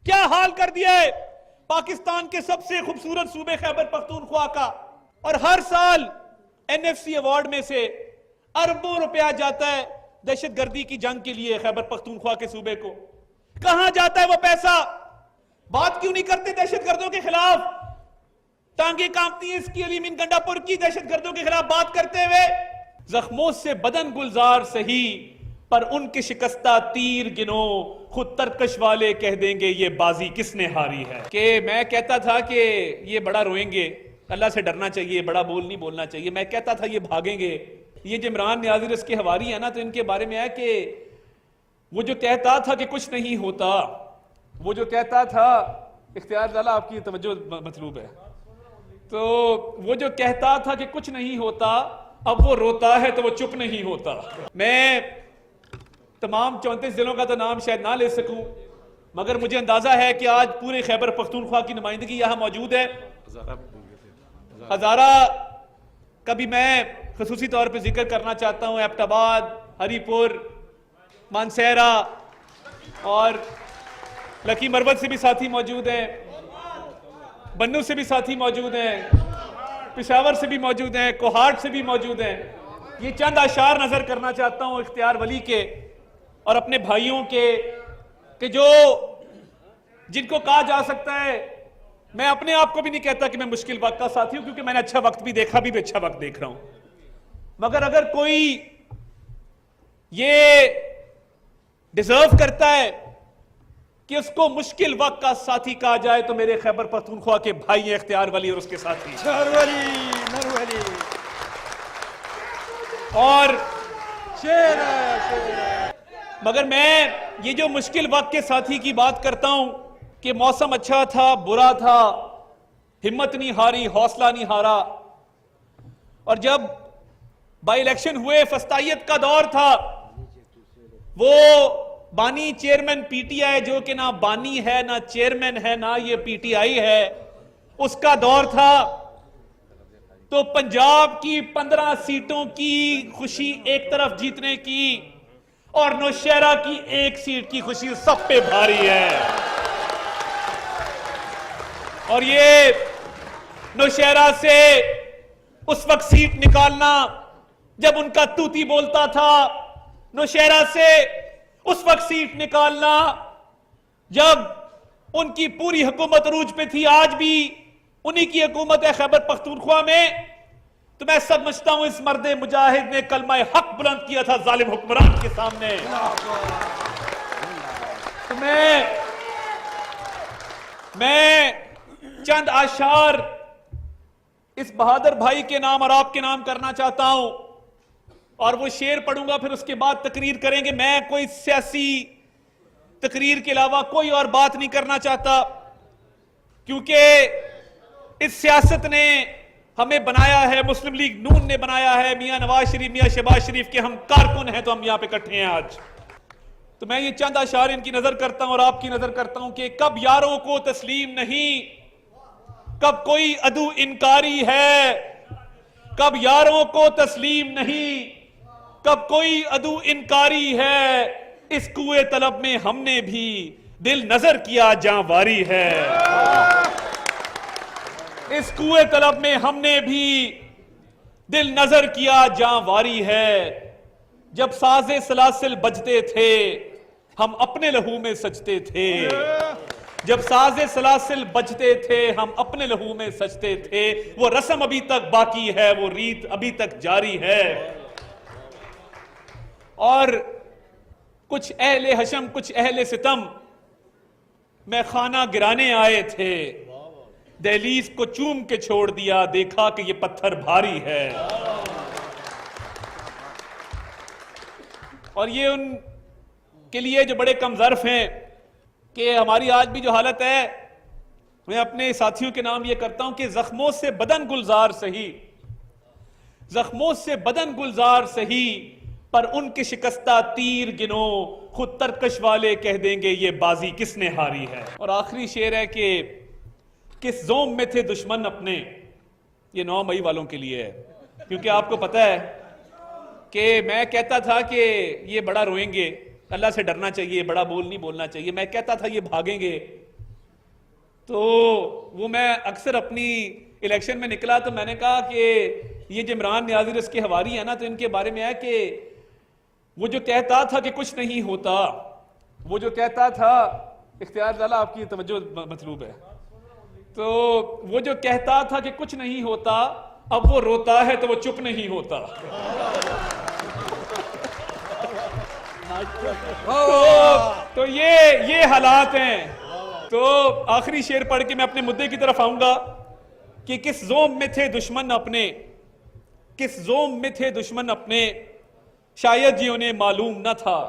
क्या हाल कर दिया है पाकिस्तान के सबसे खूबसूरत सूबे खैबर पख्तूनख्वा का। और हर साल एनएफसी अवार्ड में से अरबों रुपया जाता है दहशतगर्दी की जंग के लिए खैबर पख्तूनख्वा के सूबे को। कहां जाता है वो पैसा? बात क्यों नहीं करते दहशतगर्दों के खिलाफ? टांगे कांपती है इसकी अली मीन गंडापुर की दहशतगर्दों के खिलाफ बात करते हुए। जख्मों से बदन गुलजार सही पर उनके शिकस्ता तीर गिनो, खुद तरकश वाले कह देंगे ये बाजी किसने हारी है। कि मैं कहता था कि ये बड़ा रोएंगे, अल्लाह से डरना चाहिए, बड़ा बोल नहीं बोलना चाहिए। मैं कहता था ये भागेंगे। ये जो इमरान नियाज़ी इसके हवारी है ना, तो इनके बारे में है कि वो जो कहता था कि कुछ नहीं होता, वो जो कहता था, इख्तियार ज़ाला आपकी तवज्जो मतलूब है, तो वो जो कहता था कि कुछ नहीं होता, अब वो रोता है तो वो चुप नहीं होता। मैं तमाम 34 जिलों का तो नाम शायद ना ले सकूं, मगर मुझे अंदाजा है कि आज पूरे खैबर पख्तूनख्वा की नुमाइंदगी यहां मौजूद है। हजारा का भी मैं खसूसी तौर पे जिक्र करना चाहता हूं। एबटाबाद, हरीपुर, मानसेरा और लकी मरवत से भी साथी मौजूद हैं, बन्नू से भी साथी मौजूद हैं, पिशावर से भी मौजूद हैं, कोहाट से भी मौजूद हैं। ये चंद आशार नजर करना चाहता हूं इख्तियार वली के और अपने भाइयों के, कि जो जिनको कहा जा सकता है, मैं अपने आप को भी नहीं कहता कि मैं मुश्किल वक्त का साथी हूं, क्योंकि मैंने अच्छा वक्त भी देखा, भी अच्छा वक्त देख रहा हूं। मगर अगर कोई ये डिजर्व करता है कि उसको मुश्किल वक्त का साथी कहा जाए, तो मेरे खैबर पख्तूनख्वा के भाई हैं इख्तियार वली और उसके साथी और मगर मैं ये जो मुश्किल वक्त के साथी की बात करता हूं कि मौसम अच्छा था, बुरा था, हिम्मत नहीं हारी, हौसला नहीं हारा। और जब बाई इलेक्शन हुए, फस्तायत का दौर था, वो बानी चेयरमैन पीटीआई, जो कि ना बानी है ना चेयरमैन है ना ये पीटीआई है, उसका दौर था। तो पंजाब की 15 सीटों की खुशी एक तरफ जीतने की और नौशहरा की एक सीट की खुशी सब पे भारी है। और ये नौशहरा से उस वक्त सीट निकालना जब उनका तूती बोलता था, नौशहरा से उस वक्त सीट निकालना जब उनकी पूरी हुकूमत अरूज पे थी, आज भी उन्हीं की हुकूमत है खैबर पख्तूनख्वा में। तो मैं समझता हूं इस मर्दे मुजाहिद ने कलमा हक बुलंद किया था जालिम हुक्मरान के सामने। तो मैं चंद आशार इस बहादुर भाई के नाम और आपके नाम करना चाहता हूं और वो शेर पढ़ूंगा, फिर उसके बाद तकरीर करेंगे। मैं कोई सियासी तकरीर के अलावा कोई और बात नहीं करना चाहता, क्योंकि इस सियासत ने हमें बनाया है, मुस्लिम लीग नून ने बनाया है, मियां नवाज शरीफ, मियां शहबाज शरीफ के हम कारकुन हैं, तो हम यहां पे इकट्ठे हैं आज। तो मैं ये चंद अशार इनकी नजर करता हूं और आपकी नजर करता हूं कि कब यारों को तस्लीम नहीं, कब कोई अदू इनकारी है, कब यारों को तस्लीम नहीं, कब कोई अदू इनकारी है, इस कुए तलब में हमने भी दिल नजर किया जहां वारी है। इस कुए तलब में हमने भी दिल नजर किया जहां वारी है। जब साजे सलासिल बजते थे हम अपने लहू में सजते थे, जब साजे सलासिल बजते थे हम अपने लहू में सजते थे। वो रस्म अभी तक बाकी है, वो रीत अभी तक जारी है। और कुछ अहले हशम, कुछ अहले सितम मैं खाना गिराने आए थे, दहलीज को चूम के छोड़ दिया, देखा कि ये पत्थर भारी है। और ये उन के लिए जो बड़े कमजर्फ हैं कि हमारी आज भी जो हालत है, मैं अपने साथियों के नाम ये करता हूं कि जख्मों से बदन गुलजार सही, जख्मों से बदन गुलजार सही पर उनके शिकस्ता तीर गिनो, खुद तरकश वाले कह देंगे ये बाजी किसने हारी है। और आखिरी शेर है कि किस जोम में थे दुश्मन अपने, ये 9 मई वालों के लिए है, क्योंकि आपको पता है कि मैं कहता था कि ये बड़ा रोएंगे, अल्लाह से डरना चाहिए, बड़ा बोल नहीं बोलना चाहिए। मैं कहता था ये भागेंगे, तो वो मैं अक्सर अपनी इलेक्शन में निकला तो मैंने कहा कि ये जो इमरान नियाज़ी इसके हवारी है ना, तो इनके बारे में है कि वो जो कहता था कि कुछ नहीं होता, वो जो कहता था, इख्तियार ज़ाला आपकी तवज्जो मतलूब है, तो वो जो कहता था कि कुछ नहीं होता, अब वो रोता है तो वो चुप नहीं होता। तो ये हालात हैं। तो आखिरी शेर पढ़ के मैं अपने मुद्दे की तरफ आऊंगा कि किस जोम में थे दुश्मन अपने, किस जोम में थे दुश्मन अपने, शायद ये उन्हें मालूम न था,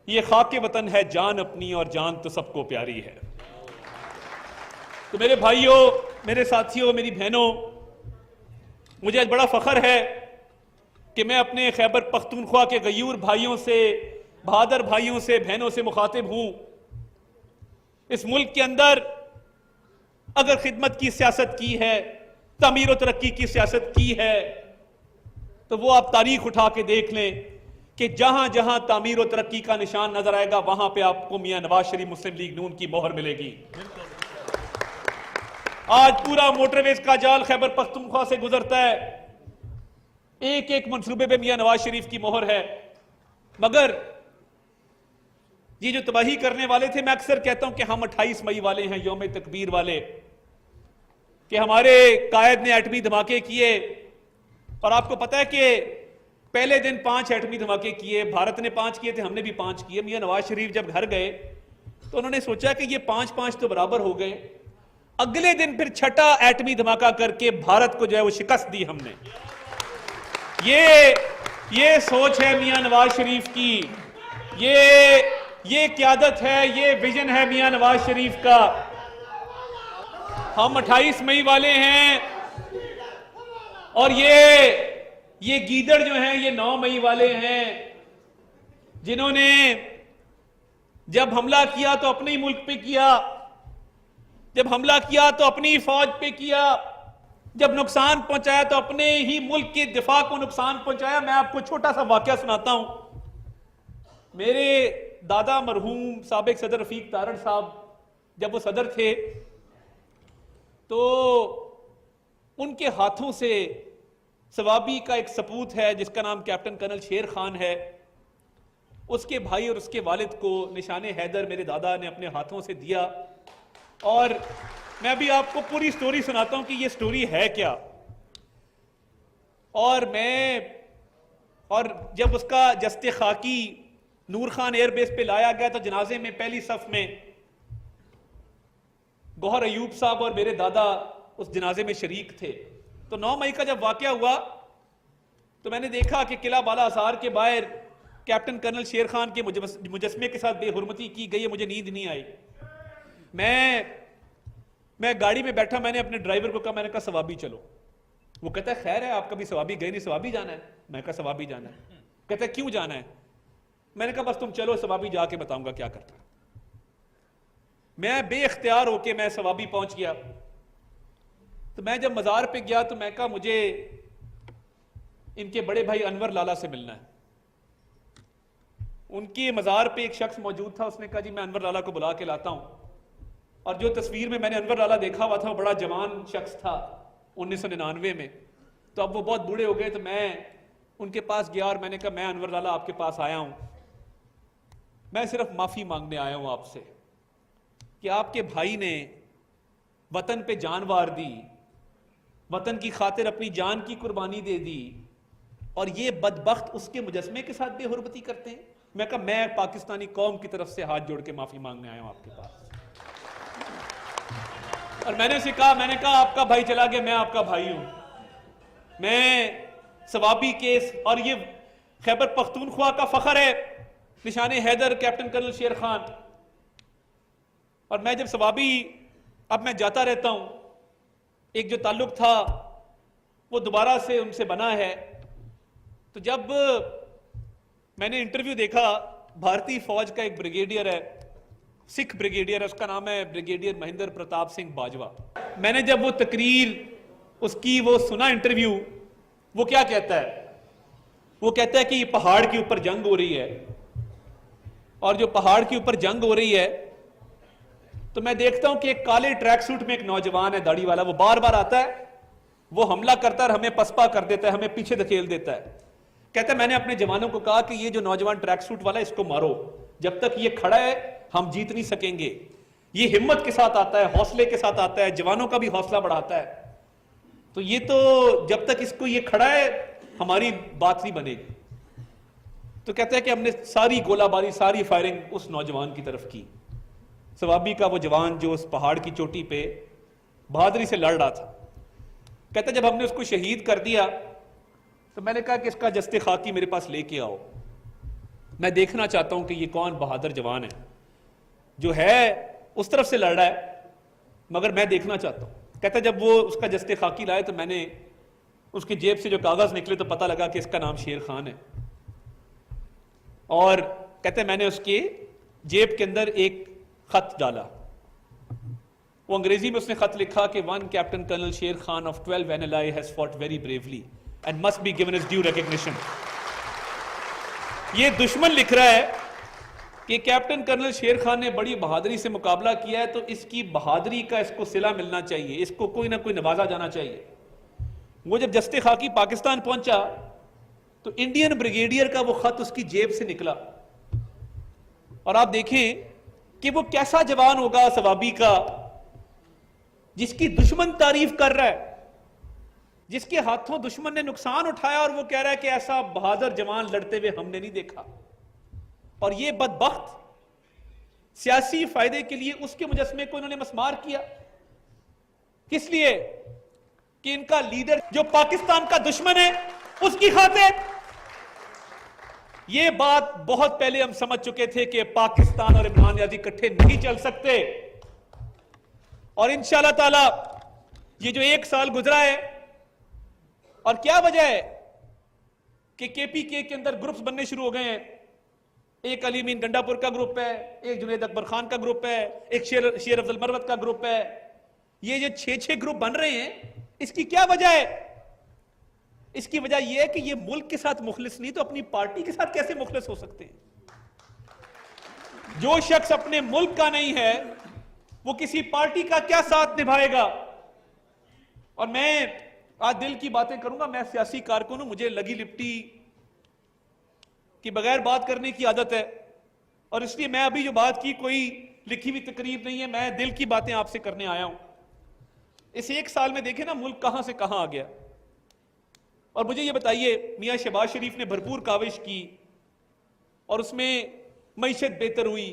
ये खाके वतन है जान अपनी और जान तो सबको प्यारी है। तो मेरे भाइयों, मेरे साथियों, मेरी बहनों, मुझे आज बड़ा फख्र है कि मैं अपने खैबर पख्तूनख्वा के गयूर भाइयों से, बहादुर भाइयों से, बहनों से मुखातिब हूं। इस मुल्क के अंदर अगर खिदमत की सियासत की है, तमीर और तरक्की की सियासत की है, तो वो आप तारीख उठा के देख लें कि जहां जहां तामीर और तरक्की का निशान नजर आएगा वहां पे आपको मियां नवाज शरीफ मुस्लिम लीग नून की मोहर मिलेगी। आज पूरा मोटरवेज का जाल खैबर पख्तूनख्वा से गुजरता है, एक एक मंसूबे पे मियां नवाज शरीफ की मोहर है। मगर ये जो तबाही करने वाले थे, मैं अक्सर कहता हूं कि हम 28 मई वाले हैं, यौम तकबीर वाले, कि हमारे कायद ने एटमी धमाके किए। और आपको पता है कि पहले दिन 5 एटमी धमाके किए, भारत ने 5 किए थे, हमने भी 5 किए। मियां नवाज शरीफ जब घर गए तो उन्होंने सोचा कि ये 5-5 तो बराबर हो गए। अगले दिन फिर 6ठा एटमी धमाका करके भारत को जो है वो शिकस्त दी हमने। ये सोच है मियां नवाज शरीफ की, ये क्यादत है, ये विजन है मियां नवाज शरीफ का। हम 28 मई वाले हैं और ये गीदड़ जो हैं ये 9 मई वाले हैं, जिन्होंने जब हमला किया तो अपने ही मुल्क पे किया, जब हमला किया तो अपनी फौज पे किया, जब नुकसान पहुंचाया तो अपने ही मुल्क के दिफा को नुकसान पहुंचाया। मैं आपको छोटा सा वाकया सुनाता हूं। मेरे दादा मरहूम साबिक सदर रफीक तारड़ साहब जब वो सदर थे तो उनके हाथों से सवाबी का एक सपूत है जिसका नाम कैप्टन कर्नल शेर खान है, उसके भाई और उसके वालिद को निशाने हैदर मेरे दादा ने अपने हाथों से दिया। और मैं अभी आपको पूरी स्टोरी सुनाता हूं कि ये स्टोरी है क्या। और जब उसका जस्ते खाकी नूर खान एयरबेस पे लाया गया तो जनाजे में पहली सफ में गौहर अयूब साहब और मेरे दादा उस जनाजे में शरीक थे। तो 9 मई का जब वाकया हुआ तो मैंने देखा कि किला बाला असार के बाहर कैप्टन कर्नल शेर खान के मुजस्मे के साथ बेहुरमती की गई है। मुझे नींद नहीं आई। मैं गाड़ी में बैठा, मैंने अपने ड्राइवर को कहा, मैंने कहा सवाबी चलो। वो कहता है खैर है, आप कभी सवाबी गए नहीं, सवाबी जाना है? मैं कहा सवाबी जाना है। कहता है क्यों जाना है? मैंने कहा बस तुम चलो, सवाबी जाके बताऊंगा क्या करता है। मैं बेइख्तियार होके मैं सवाबी पहुंच गया। तो मैं जब मजार पे गया तो मैं कहा मुझे इनके बड़े भाई अनवर लाला से मिलना है। उनके मजार पे एक शख्स मौजूद था, उसने कहा जी मैं अनवर लाला को बुला के लाता हूं। और जो तस्वीर में मैंने अनवर लाला देखा हुआ था वो बड़ा जवान शख्स था 1999 में। तो अब वो बहुत बूढ़े हो गए। तो मैं उनके पास गया और मैंने कहा मैं अनवर लाला आपके पास आया हूं, मैं सिर्फ माफी मांगने आया हूं आपसे कि आपके भाई ने वतन पे जान वार दी, वतन की खातिर अपनी जान की कुर्बानी दे दी, और ये बदबख्त उसके मुजस्मे के साथ बेहुरमती करते हैं। मैं कहा मैं पाकिस्तानी कौम की तरफ से हाथ जोड़ के माफी मांगने आया हूं आपके पास। और मैंने कहा आपका भाई चला गया, मैं आपका भाई हूं। मैं सवाबी केस, और ये खैबर पख्तूनख्वा का फख्र है, निशाने हैदर कैप्टन कर्नल शेर खान। और मैं जब सवाबी, अब मैं जाता रहता हूं, एक जो ताल्लुक था वो दोबारा से उनसे बना है। तो जब मैंने इंटरव्यू देखा, भारतीय फौज का एक ब्रिगेडियर है, सिख ब्रिगेडियर है, उसका नाम है ब्रिगेडियर महेंद्र प्रताप सिंह बाजवा। मैंने जब वो तकरीर उसकी वो सुना इंटरव्यू, वो क्या कहता है? वो कहता है कि ये पहाड़ के ऊपर जंग हो रही है, और जो पहाड़ के ऊपर जंग हो रही है तो मैं देखता हूं कि एक काले ट्रैक सूट में एक नौजवान है दाढ़ी वाला, वो बार बार आता है, वो हमला करता है, हमें पसपा कर देता है, हमें पीछे धकेल देता है। कहता है मैंने अपने जवानों को कहा कि ये जो नौजवान ट्रैक सूट वाला है इसको मारो, जब तक ये खड़ा है हम जीत नहीं सकेंगे। ये हिम्मत के साथ आता है, हौसले के साथ आता है, जवानों का भी हौसला बढ़ाता है। तो ये तो जब तक इसको ये खड़ा है हमारी बात नहीं बनेगी। तो कहता है कि हमने सारी गोलाबारी, सारी फायरिंग उस नौजवान की तरफ की। सवाबी का वो जवान जो उस पहाड़ की चोटी पे बहादुरी से लड़ रहा था, कहता जब हमने उसको शहीद कर दिया तो मैंने कहा कि इसका जस्ते खाकी मेरे पास लेके आओ, मैं देखना चाहता हूं कि ये कौन बहादुर जवान है जो है उस तरफ से लड़ रहा है, मगर मैं देखना चाहता हूं। कहता जब वो उसका जस्ते खाकी लाए तो मैंने उसकी जेब से जो कागज निकले तो पता लगा कि इसका नाम शेर खान है। और कहते मैंने उसके जेब के अंदर एक खत डाला, वो अंग्रेजी में उसने खत लिखा कि वन कैप्टन कर्नल शेर Khan of 12 NLI has fought very bravely and must be given his due recognition. ये दुश्मन लिख रहा है कि कैप्टन कर्नल शेर खान ने बड़ी बहादुरी से मुकाबला किया है, तो इसकी बहादुरी का इसको सिला मिलना चाहिए, इसको कोई ना कोई नवाजा जाना चाहिए। वो जब जस्ते खाकी पाकिस्तान पहुंचा तो इंडियन ब्रिगेडियर का वो खत उसकी जेब से निकला, और आप देखें कि वो कैसा जवान होगा सवाबी का जिसकी दुश्मन तारीफ कर रहा है, जिसके हाथों दुश्मन ने नुकसान उठाया और वो कह रहा है कि ऐसा बहादुर जवान लड़ते हुए हमने नहीं देखा। और ये बदबख्त सियासी फायदे के लिए उसके मुजस्मे को इन्होंने मस्मार किया, किस लिए कि इनका लीडर जो पाकिस्तान का दुश्मन है उसकी खातिर। ये बात बहुत पहले हम समझ चुके थे कि पाकिस्तान और इमरान नियाज़ी इकट्ठे नहीं चल सकते, और इंशाअल्लाह ताला ये जो एक साल गुजरा है, और क्या वजह है कि KPK के अंदर ग्रुप्स बनने शुरू हो गए हैं। एक अली मीन गंडापुर का ग्रुप है, एक जुनैद अकबर खान का ग्रुप है, एक शेर अफजल मरवत का ग्रुप है। ये जो 6 ग्रुप बन रहे हैं, इसकी क्या वजह है? इसकी वजह यह है कि ये मुल्क के साथ मुखलिस नहीं तो अपनी पार्टी के साथ कैसे मुखलिस हो सकते हैं। जो शख्स अपने मुल्क का नहीं है वो किसी पार्टी का क्या साथ निभाएगा। और मैं आज दिल की बातें करूंगा, मैं सियासी कारकुन हूं, मुझे लगी लिपटी कि बगैर बात करने की आदत है, और इसलिए मैं अभी जो बात की कोई लिखी हुई तकरीब नहीं है, मैं दिल की बातें आपसे करने आया हूं। इस एक साल में देखें ना मुल्क कहां से कहां आ गया। और मुझे ये बताइए, मियां शहबाज शरीफ ने भरपूर काविश की और उसमें मईशत बेहतर हुई,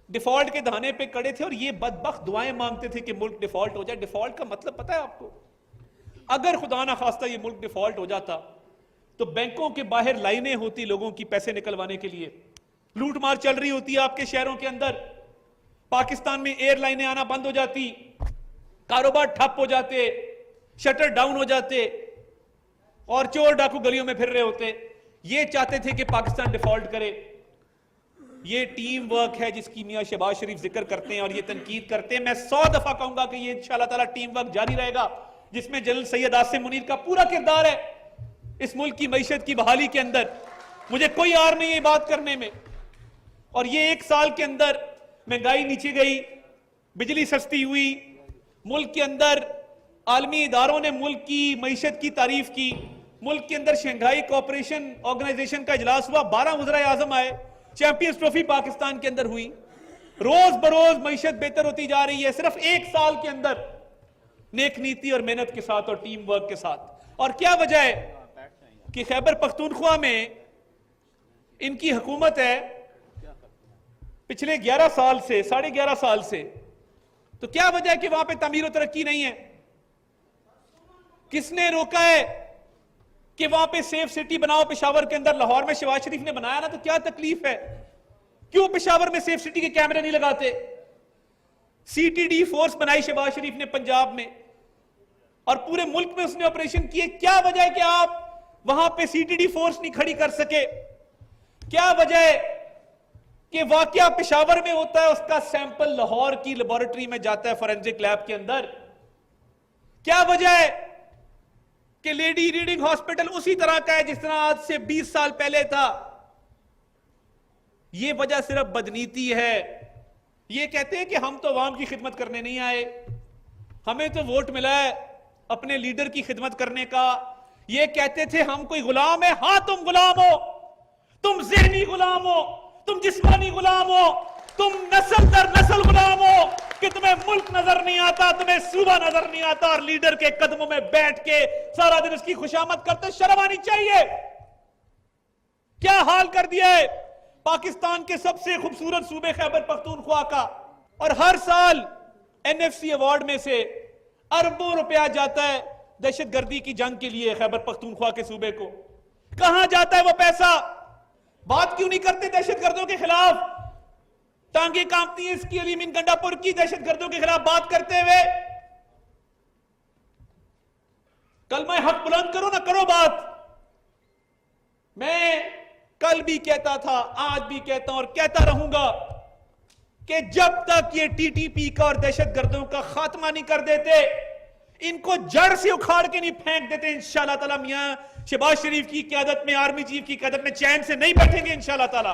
डिफॉल्ट के दहाने पे खड़े थे और ये बदबख्त दुआएं मांगते थे कि मुल्क डिफॉल्ट हो जाए। डिफॉल्ट का मतलब पता है आपको? अगर खुदा ना खास्ता ये मुल्क डिफॉल्ट हो जाता तो बैंकों के बाहर लाइनें होती लोगों की पैसे निकलवाने के लिए, लूटमार चल रही होती है आपके शहरों के अंदर, पाकिस्तान में एयरलाइनें आना बंद हो जाती, कारोबार ठप हो जाते, शटर डाउन हो जाते, और चोर डाकू गलियों में फिर रहे होते। ये चाहते थे कि पाकिस्तान डिफॉल्ट करे। ये टीम वर्क है जिसकी मियां शहबाज शरीफ जिक्र करते हैं और ये तनकीद करते हैं। मैं 100 दफा कहूंगा कि ये इंशाअल्लाह ताला टीम वर्क जारी रहेगा, जिसमें जनरल सैयद आसिम मुनीर का पूरा किरदार है इस मुल्क की मईशत की बहाली के अंदर। मुझे कोई आर नहीं है बात करने में। और ये एक साल के अंदर महंगाई नीचे गई, बिजली सस्ती हुई, मुल्क के अंदर आलमी इदारों ने मुल्क की मईशत की तारीफ की, मुल्क के अंदर शंघाई कोऑपरेशन ऑर्गेनाइजेशन का इजलास हुआ, 12 वज़राए आज़म आए, चैंपियंस ट्रॉफी पाकिस्तान के अंदर हुई, रोज बरोज मईशत बेहतर होती जा रही है, सिर्फ एक साल के अंदर, नेक नीति और मेहनत के साथ और टीम वर्क के साथ। और क्या वजह है कि खैबर पख्तूनख्वा में इनकी हुकूमत है पिछले 11 साल से, 11.5 साल से। तो क्या वजह है कि वहां पे तमीर और तरक्की नहीं है? किसने रोका है कि वहां पे सेफ सिटी बनाओ? पेशावर के अंदर, लाहौर में शहबाज शरीफ ने बनाया ना, तो क्या तकलीफ है? क्यों पेशावर में सेफ सिटी के कैमरे नहीं लगाते? CTD फोर्स बनाई शहबाज शरीफ ने पंजाब में और पूरे मुल्क में उसने ऑपरेशन किए। क्या वजह है कि आप वहां पे CTD फोर्स नहीं खड़ी कर सके? क्या वजह है कि वाकया पेशावर में होता है, उसका सैंपल लाहौर की लेबोरेटरी में जाता है फॉरेंसिक लैब के अंदर? क्या वजह है कि लेडी रीडिंग हॉस्पिटल उसी तरह का है जिस तरह आज से 20 साल पहले था? यह वजह सिर्फ बदनीति है, ये कहते हैं कि हम तो अवाम की खिदमत करने नहीं आए, हमें तो वोट मिला है अपने लीडर की खिदमत करने का। ये कहते थे हम कोई गुलाम है। हां, तुम गुलाम हो, तुम ज़हनी गुलाम हो, तुम जिस्मानी गुलाम हो, तुम नस्ल दर नस्ल गुलाम हो कि तुम्हें मुल्क नजर नहीं आता, तुम्हें सूबा नजर नहीं आता और लीडर के कदमों में बैठ के सारा दिन उसकी खुशामद करते। शर्म आनी चाहिए। क्या हाल कर दिया है पाकिस्तान के सबसे खूबसूरत सूबे खैबर पख्तूनख्वा का। और हर साल एनएफसी अवार्ड में से अरबों रुपया जाता है दहशतगर्दी की जंग के लिए खैबर पख्तूनख्वा के सूबे को। कहां जाता है वो पैसा? बात क्यों नहीं करते दहशतगर्दों के खिलाफ? टांगे कांपती है इसकी अली मीन गंडापुर की दहशतगर्दों के खिलाफ बात करते हुए। कल मैं हक बुलंद करो ना करो बात। मैं कल भी कहता था, आज भी कहता हूं और कहता रहूंगा कि जब तक ये टीटीपी का और दहशतगर्दों का खात्मा नहीं कर देते, इनको जड़ से उखाड़ के नहीं फेंक देते, इंशाअल्लाह ताला मियां शहबाज शरीफ की क़यादत में, आर्मी चीफ की क़यादत में चैन से नहीं बैठेंगे इंशाअल्लाह ताला।